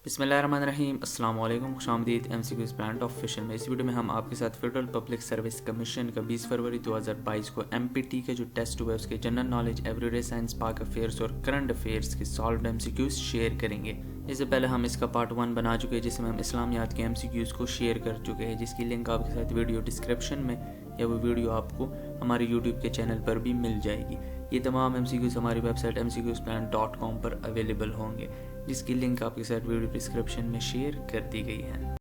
बिस्मिल्लाहिर्रहमानिर्रहीम अस्सलाम वालेकुम खुशामदीद MCQs प्लांट ऑफिशियल में। इस वीडियो में हम आपके साथ फेडरल पब्लिक सर्विस कमीशन का 20 फरवरी 2022 को MPT के जो टेस्ट हुए उसके जनरल नॉलेज, एवरीडे साइंस, पाक अफेयर्स और करंट अफेयर्स के सॉल्व्ड MCQs शेयर करेंगे। इससे पहले हम इसका पार्ट 1 बना चुके हैं जिसमें हम इस्लामियात के MCQs को शेयर कर चुके हैं, जिसकी लिंक आपके साथ वीडियो डिस्क्रिप्शन में या वो वीडियो आपको हमारे यूट्यूब के चैनल पर भी मिल जाएगी। ये तमाम MCQs हमारी वेबसाइट mcqsplan.com पर अवेलेबल होंगे, जिसकी लिंक आपके साथ वीडियो डिस्क्रिप्शन में शेयर कर दी गई है।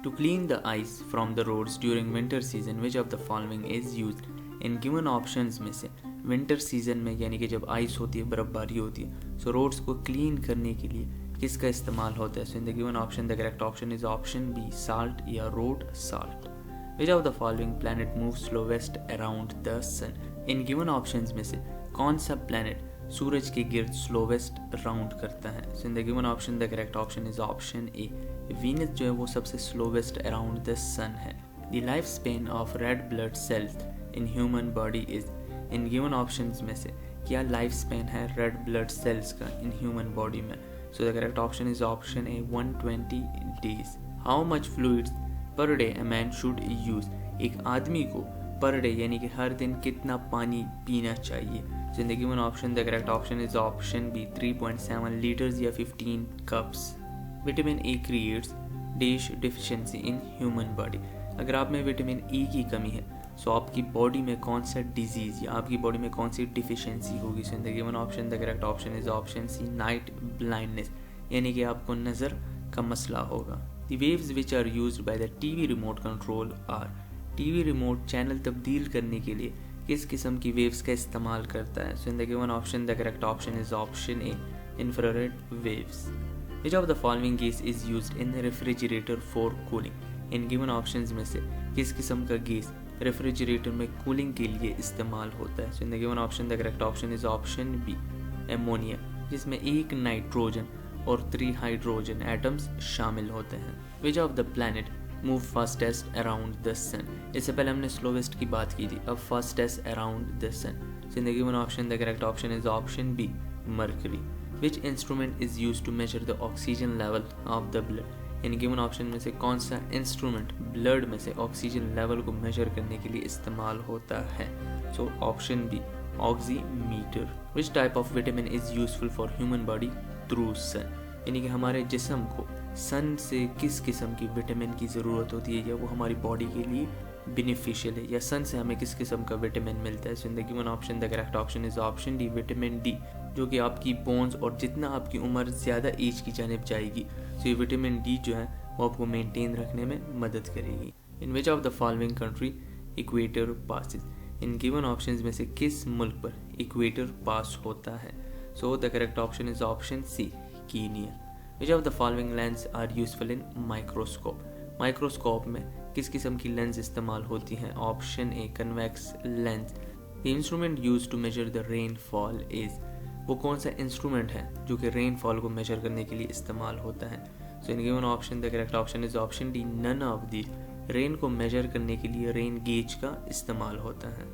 To clean the ice from the roads during winter season, which of the following is used? In given options में से विंटर सीजन में यानी कि जब आइस होती है, बर्फबारी होती है, सो रोड्स को क्लीन करने के लिए किसका इस्तेमाल होता है? So in the given option the correct option is option B, salt या road salt. Which of the following planet moves slowest around the sun? In given options में से कौन सा प्लैनेट सूरज के गिर्द स्लोवेस्ट राउंड करता है? So in the given option the correct option is option A, Venus जो है वो सबसे स्लोवेस्ट अराउंड द सन है। The life span of red blood cells in human body is, in given options में से क्या लाइफ स्पेन है red blood cells का इन ह्यूमन बॉडी में? So the correct option is option A, 120 days। How much fluids per day a man should use, एक आदमी को per day यानी कि हर दिन कितना पानी पीना चाहिए? जिंदगी में option the correct option is option B, 3.7 litres या 15 cups. Vitamin A creates dash deficiency in human body, अगर आप में विटामिन ई की कमी है सो आपकी बॉडी में कौन सा डिजीज या आपकी बॉडी में कौन सी डिफिशिएंसी होगी? जिंदगी में option the correct option is option C, night blindness, यानी कि आपको नज़र का मसला होगा। The waves which are used by the TV remote control are, TV remote channel तब्दील करने के लिए किस किस्म की वेव्स का इस्तेमाल करता है? So in the given option the correct option is option A, infrared waves. Which of the following gas is used in the refrigerator for cooling? In given options में से किस किस्म का गैस रेफ्रिजरेटर में कूलिंग के लिए इस्तेमाल होता है? So in the given option the correct option is option B, ammonia, जिसमें एक नाइट्रोजन और 3 हाइड्रोजन एटम्स शामिल होते हैं। Which of the planet move fastest around the sun, इससे पहले हमने स्लोवेस्ट की बात की थी, अब फास्टेस्ट अराउंड द सन। जिंदगी में option the correct option is option B, mercury. Which instrument is use to measure the oxygen level of the blood, in given option में से कौन सा इंस्ट्रूमेंट ब्लड में से ऑक्सीजन लेवल को measure करने के लिए इस्तेमाल होता है? So option B, oximeter. Which type of vitamin is useful for human body through sun, यानी कि हमारे जिस्म को सन से किस किस्म की विटामिन की ज़रूरत होती है या वो हमारी बॉडी के लिए बेनिफिशियल है, या सन से हमें किस किस्म का विटामिन मिलता है? जिंदगी में option the correct option is option D, vitamin D, जो कि आपकी बोन्स और जितना आपकी उम्र ज़्यादा एज की जानिब जाएगी तो ये विटामिन डी जो है वो आपको मेनटेन रखने में मदद करेगी। In which of the following country equator passes, in given options में से किस मुल्क पर इक्वेटर पास होता है? So the correct option is option C, Kenya. Which of the following lens are useful in microscope, microscope में किस किस्म की लेंस इस्तेमाल होती हैं? Option A, convex lens. The instrument use to measure the rainfall is, वो कौन सा इंस्ट्रूमेंट है जो कि रेनफॉल को मेजर करने के लिए इस्तेमाल होता है? So in given option the correct option is option D, none of the. Rain को मेजर करने के लिए रेन गेज का इस्तेमाल होता है।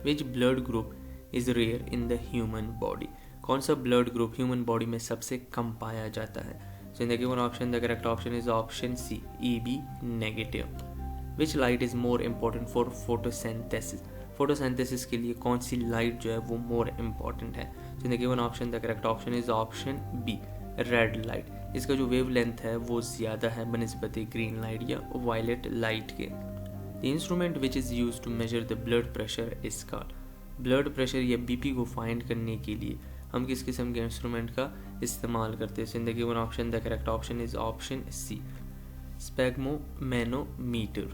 Which blood group is rare in the human body, कौन सा ब्लड ग्रुप ह्यूमन बॉडी में सबसे कम पाया जाता है? So in the given option the correct option is option C, EB negative. Which light is more important for photosynthesis, photosynthesis के लिए कौन सी लाइट जो है वो मोर इम्पोर्टेंट है? So in the given option the correct option is option B, red light, इसका जो wavelength है वो ज़्यादा है बनिस्बत ग्रीन लाइट या वायलेट लाइट के। The instrument which is use to measure the blood pressure is called, blood pressure या BP को फाइंड करने के लिए हम किस किस्म के इंस्ट्रूमेंट का इस्तेमाल करते हैं? जिंदगी one option the correct option is option C, sphygmomanometer.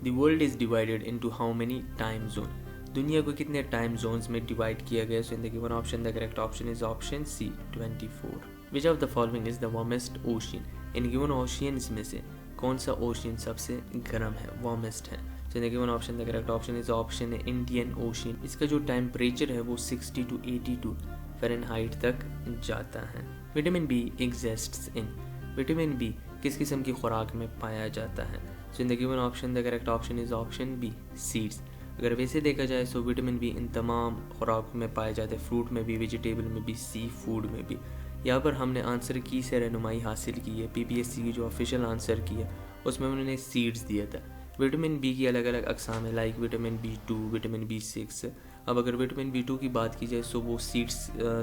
The world is divided into how many time zone, दुनिया को कितने टाइम जोन्स में डिवाइड किया गया? जिंदगी one option the correct option is option C, 24। Which of the following is the warmest ocean, in given oceans में से कौन सा ओशियन सबसे गर्म है, वार्मेस्ट है? जिंदगी one option the correct option is option है, इंडियन ओशियन, इसका जो टेम्परेचर है वो 60 to 82 फ़ारेनहाइट तक जाता है। Vitamin B exists in, vitamin B किस किस्म की खुराक में पाया जाता है? जिंदगी one option the correct option is option B, seeds. अगर वैसे देखा जाए तो विटामिन बी इन तमाम खुराक में पाए जाते हैं, फ्रूट में भी, वेजिटेबल में भी, सी फूड में भी। यहाँ पर हमने आंसर की से रहनुमाई हासिल की है। पीपीएससी की जो ऑफिशियल आंसर की है उसमें उन्होंने सीड्स दिया था। विटामिन बी की अलग अलग अकसाम है, like vitamin B2, vitamin B6। अब अगर विटामिन B2 की बात की जाए तो वो सीड्स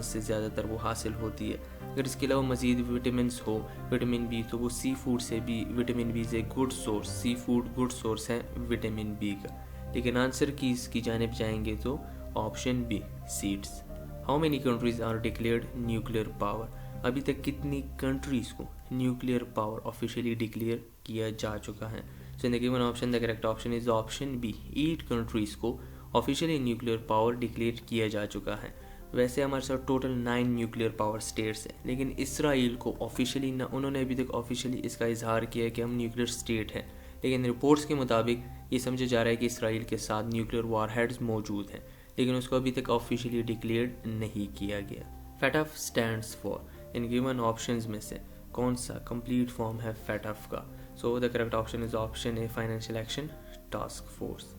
से ज़्यादातर वो हासिल होती है। अगर इसके अलावा मज़ीद विटामिन हो विटामिन बी, तो वो सी फूड से भी विटामिन बी से good source, sea food good source है विटामिन बी का। लेकिन आंसर की इसकी जानिब जाएंगे तो option B, seeds. How many countries are declared nuclear power? अभी तक कितनी कंट्रीज़ को न्यूक्लियर पावर ऑफिशियली डिक्लेयर किया जा चुका है? So in the given option the correct option is option B, 8 countries को ऑफिशियली न्यूक्लियर पावर डिक्लेयर किया जा चुका है। वैसे हमारे साथ टोटल 9 न्यूक्लियर पावर स्टेट्स हैं, लेकिन इसराइल को ऑफिशियली ना, उन्होंने अभी तक ऑफिशियली इसका इजहार किया है कि हम न्यूक्लियर स्टेट हैं, लेकिन रिपोर्ट्स के मुताबिक ये समझा जा रहा है कि इसराइल के साथ न्यूक्लियर वारहेड्स मौजूद हैं, लेकिन उसको अभी तक ऑफिशियली डिक्लेयर्ड नहीं किया गया। FATF stands for, in given options में से कौन सा कंप्लीट फॉर्म है FATF का? So the correct option is option A, financial action task force.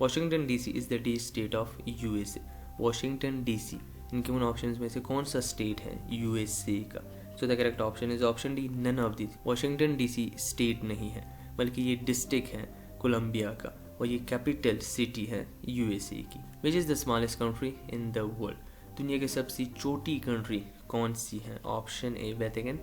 Washington DC is the D state of USA। Washington DC इन गिवन ऑप्शंस में से कौन सा स्टेट है USA का? So the correct option is option D, none of this. Washington DC state नहीं है, बल्कि ये डिस्ट्रिक्ट है कोलंबिया का, और ये कैपिटल सिटी है USA की। Which is the smallest country in the world? दुनिया की सबसे छोटी कंट्री कौन सी है? Option A, Vatican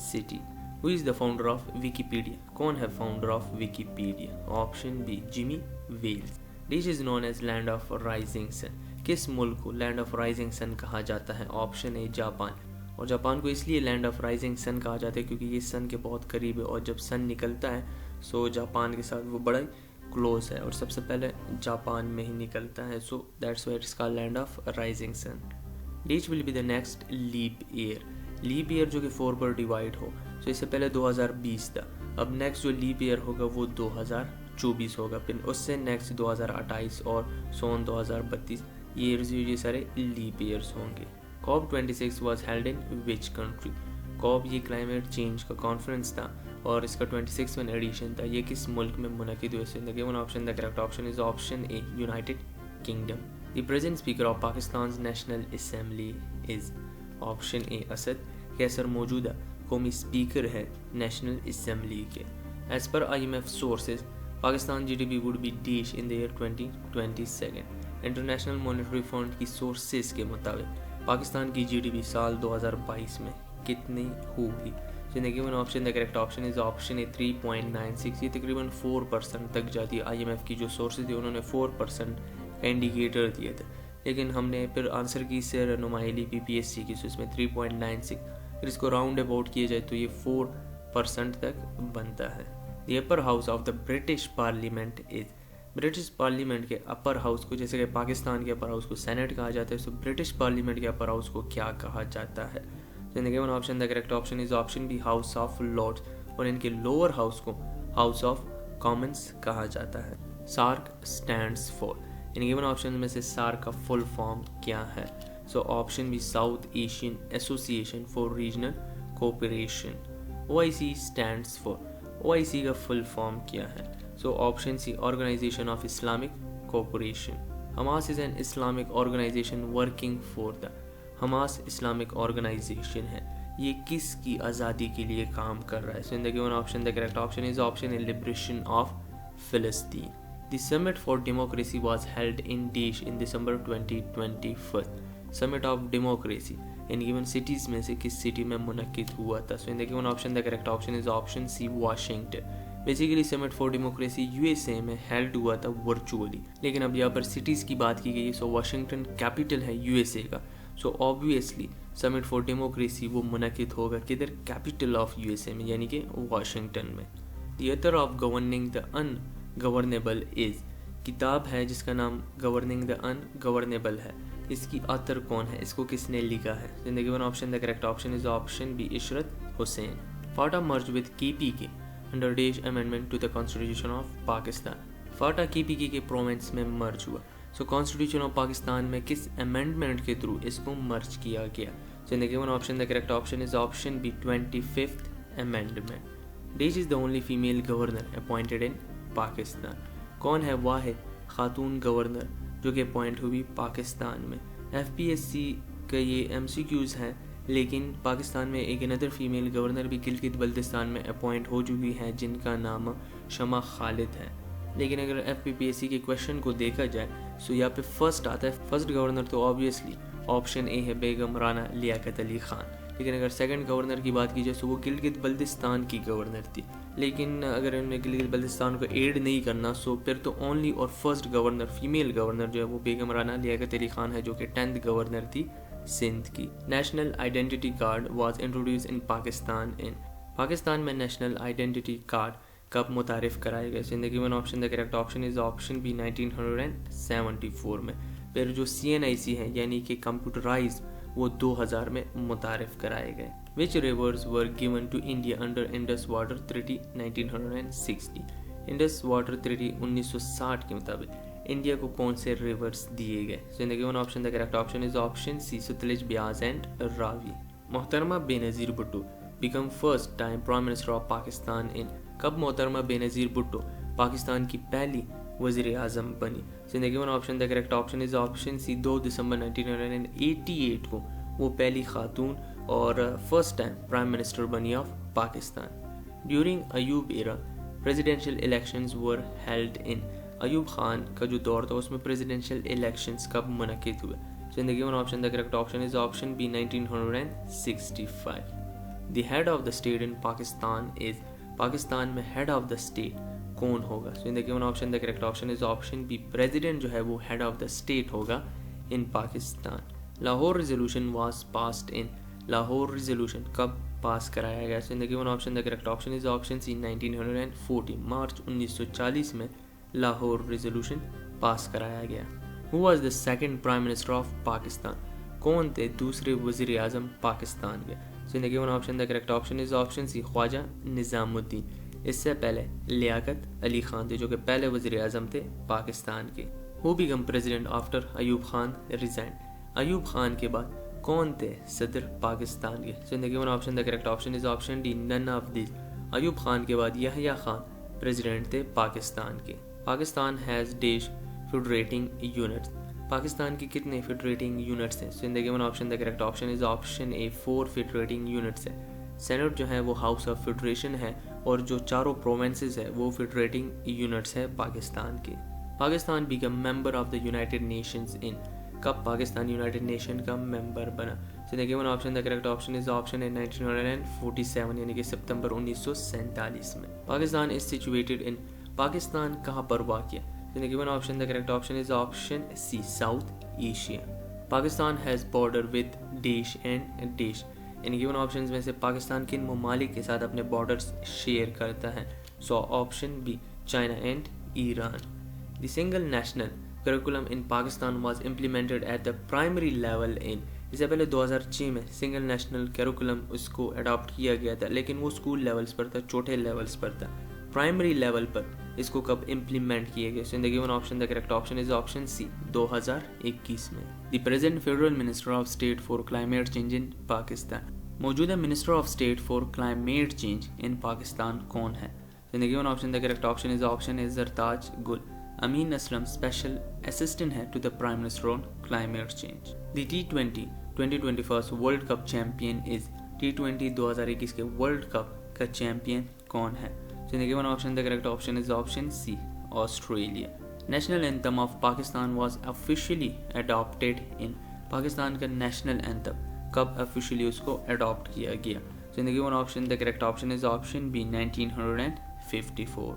City. Who is the founder of Wikipedia? कौन है founder of Wikipedia? Option B, Jimmy Wales. Which is known as land of rising sun. किस मुल्क को लैंड ऑफ राइजिंग सन कहा जाता है? ऑप्शन ए, जापान। और जापान को इसलिए लैंड ऑफ राइजिंग सन कहा जाता है क्योंकि ये सन के बहुत करीब है, और जब सन निकलता है सो जापान के साथ वो बड़ा क्लोज है और सबसे पहले जापान में ही निकलता है, so that's why it's called land of rising sun. Which will be the next leap year? Leap year जो कि 4 पर डिवाइड हो, सो इससे पहले 2020 था, अब नेक्स्ट जो लीप ईयर होगा वो 2024 होगा, फिर उससे नेक्स्ट 2028 और सोन 2032 ये सारे लीप ईयर्स होंगे। COP26 was held in which country? COP ये क्लाइमेट चेंज का कॉन्फ्रेंस था और इसका 26वां एडिशन था, ये किस मुल्क में मुनक़िद हुए? In the given option the correct option is option A, United Kingdom. The present speaker of Pakistan national assembly is? Option A, Asad Qaiser मौजूदा कौमी स्पीकर है नेशनल असेंबली के। As per IMF sources Pakistan GDP would be dash in the year 2022। International monetary fund की sources के मुताबिक पाकिस्तान की GDP साल 2022 में कितनी होगी? इन the given option the correct option is option ए, 3.96। ये तकरीबन 4% तक जाती है। IMF की जो सोर्सेज थी उन्होंने 4% का इंडिकेटर दिया था, लेकिन हमने फिर आंसर की से रहनुमाई ली PPSC की, सो इसमें 3.96, फिर इसको राउंड अबाउट किया जाए तो ये 4% तक बनता है। The upper house of the British parliament is? British parliament के अपर हाउस को, जैसे कि पाकिस्तान के अपर हाउस को सेनेट कहा जाता है, सो ब्रिटिश पार्लियामेंट के अपर हाउस को क्या कहा जाता है? In the given option the correct option is option B, House of Lords, और इनके लोअर हाउस को हाउस ऑफ कॉमन्स कहा जाता है। SAARC stands for? In given option में से सार्क का फुल फॉर्म क्या है? So option B, South Asian Association for Regional Cooperation. OIC stands for? OIC का फुल फॉर्म क्या है? So option C, Organization of Islamic Cooperation. Hamas is an Islamic organization working for the? Hamas Islamic organization है, ये किसकी आज़ादी के लिए काम कर रहा है? So in the given option the correct option is option A, liberation of फिलिस्तीन। The summit for democracy was held in dash in December 2021। Summit of democracy in given cities में से किस सिटी में मुनक़िद हुआ था? So in the given option the correct option is option C, Washington. Basically summit for democracy USA में held हुआ था वर्चुअली, लेकिन अब यहाँ पर सिटीज़ की बात की गई है, सो वाशिंगटन कैपिटल है USA का, so obviously summit for democracy वो मुनक़िद होगा किधर? कैपिटल ऑफ USA में, यानी कि वाशिंगटन में। The author of governing the ungovernable is? किताब है जिसका नाम गवर्निंग द अनगवर्नेबल है, इसकी ऑथर कौन है? इसको किसने लिखा है? In the given option the correct option is option B, Ishrat Hussain. FATA merge with KPK under dash amendment to the constitution of Pakistan. FATA KPK के प्रोविंस में मर्ज हुआ, सो कॉन्स्टिट्यूशन ऑफ पाकिस्तान में किस अमेंडमेंट के थ्रू इसको मर्ज किया गया? So in the given option the correct option is option B, 25th amendment. Dash is the only female governor appointed in Pakistan. कौन है वाहिद खातून गवर्नर जो कि अपॉइंट हुई पाकिस्तान में। FPSC का ये MCQs हैं, लेकिन पाकिस्तान में एक अनदर फीमेल गवर्नर भी गिलगित बल्तिस्तान में अपॉइंट हो चुकी हैं जिनका नाम शमा खालिद है। लेकिन अगर FPPSC के क्वेश्चन को देखा जाए तो यहाँ पे फर्स्ट आता है, फर्स्ट गवर्नर तो ऑब्वियसली ऑप्शन ए है बेगम राना लियाकत अली खान। लेकिन अगर सेकंड गवर्नर की बात की जाए तो वो गिलगित बल्तिस्तान की गवर्नर थी। लेकिन अगर उन्होंने गिलगित बल्तिस्तान को एड नहीं करना तो फिर तो ओनली और फर्स्ट गवर्नर फीमेल गवर्नर जो है वो बेगम राना लियाकत अली खान है, जो कि 10th गवर्नर थी सिंध की। National identity card was introduce इन पाकिस्तान में नेशनल आइडेंटिटी कार्ड कब मुतारिफ कराए गए? So in the given option the correct option is option B 1974 में। फिर जो CNIC है यानी कि कंप्यूटराइज वो 2000 में मुतारिफ कराए गए। Which rivers were given to India under Indus Water Treaty 1960? Indus water treaty 1960 के मुताबिक इंडिया को कौन से रिवर्स दिए गए? So in the given option the correct option is option C Sutlej, Beas and Ravi. मोहतरमा Benazir Bhutto become first time Prime Minister of Pakistan in कब मोहतरमा बेनज़ीर भुट्टो पाकिस्तान की पहली वज़ीर आज़म बनी? So in the given option the correct option is option C 2 दिसंबर 1988 को वो पहली खातून और फर्स्ट टाइम प्राइम मिनिस्टर बनी of Pakistan. During Ayub era presidential elections were held in Ayub Khan का जो दौर था उसमें प्रेसिडेंशियल इलेक्शंस कब मुनक़िद हुए? So in the given option the correct option is option B 1965। The head of the state in Pakistan is Pakistan में head of the state कौन होगा? So in the given option the correct option is option B president जो है वो head of the state होगा in Pakistan. Lahore resolution was passed in Lahore resolution कब pass कराया गया? So in the given option the correct option is option C 1940 मार्च 1940 में Lahore resolution pass कराया गया। Who was the second prime minister of Pakistan? कौन थे दूसरे वज़ीर आज़म पाकिस्तान के? So in the given option the correct option is option C Khwaja Nizamuddin. इससे पहले लियाकत अली खान थे जो कि पहले वज़ीर आज़म थे पाकिस्तान के। Who became president after Ayub Khan resigned? Ayub Khan के बाद कौन थे सदर पाकिस्तान के? So in the given option the correct option is option D none of these। Ayub Khan के बाद यहया खान प्रेसिडेंट थे पाकिस्तान के। Pakistan has dash federating units Pakistan की कितने फेडरेटिंग यूनिट्स हैं? So in the given option the correct option is option A 4 federating units है। Senate जो है वो हाउस ऑफ फेडरेशन है और जो चारों प्रोविंसेस है वो फेडरेटिंग यूनिट्स है पाकिस्तान के। Pakistan become member of the United Nations in कब पाकिस्तान यूनाइटेड नेशन का मेंबर बना? So in the given option the correct option is option A 1947 यानी कि सितंबर 1947 में। Pakistan is situated in Pakistan कहाँ पर वाक़िया? In the given option the correct option is option C South Asia। Pakistan has border with देश and देश। इन given options में से पाकिस्तान किन ममालिक के साथ अपने बॉर्डर्स शेयर करता है? So option B China and Iran. The single national curriculum in Pakistan was implemented at the primary level in इससे पहले 2006 में सिंगल नेशनल करिकुलम उसको अडॉप्ट किया गया था, लेकिन वो स्कूल लेवल्स पर था, छोटे लेवल्स पर था। प्राइमरी लेवल पर इसको कब इम्प्लीमेंट किए गए? So in the given option the correct option is option C 2021 में। The present federal minister of state for climate change in Pakistan. मौजूदा minister of state for climate change in Pakistan कौन है? In the given option the correct option is option A Zartaj Gul. Amin Aslam special assistant है to the prime minister on climate change. The T20 2021 world cup champion is T20 2021 के world cup का champion कौन है? So in the given option, the correct option is option C, Australia. National anthem of Pakistan was officially adopted in Pakistan का national anthem कब officially उसको adopt किया गया? So in the given option, the correct option is option B, 1954.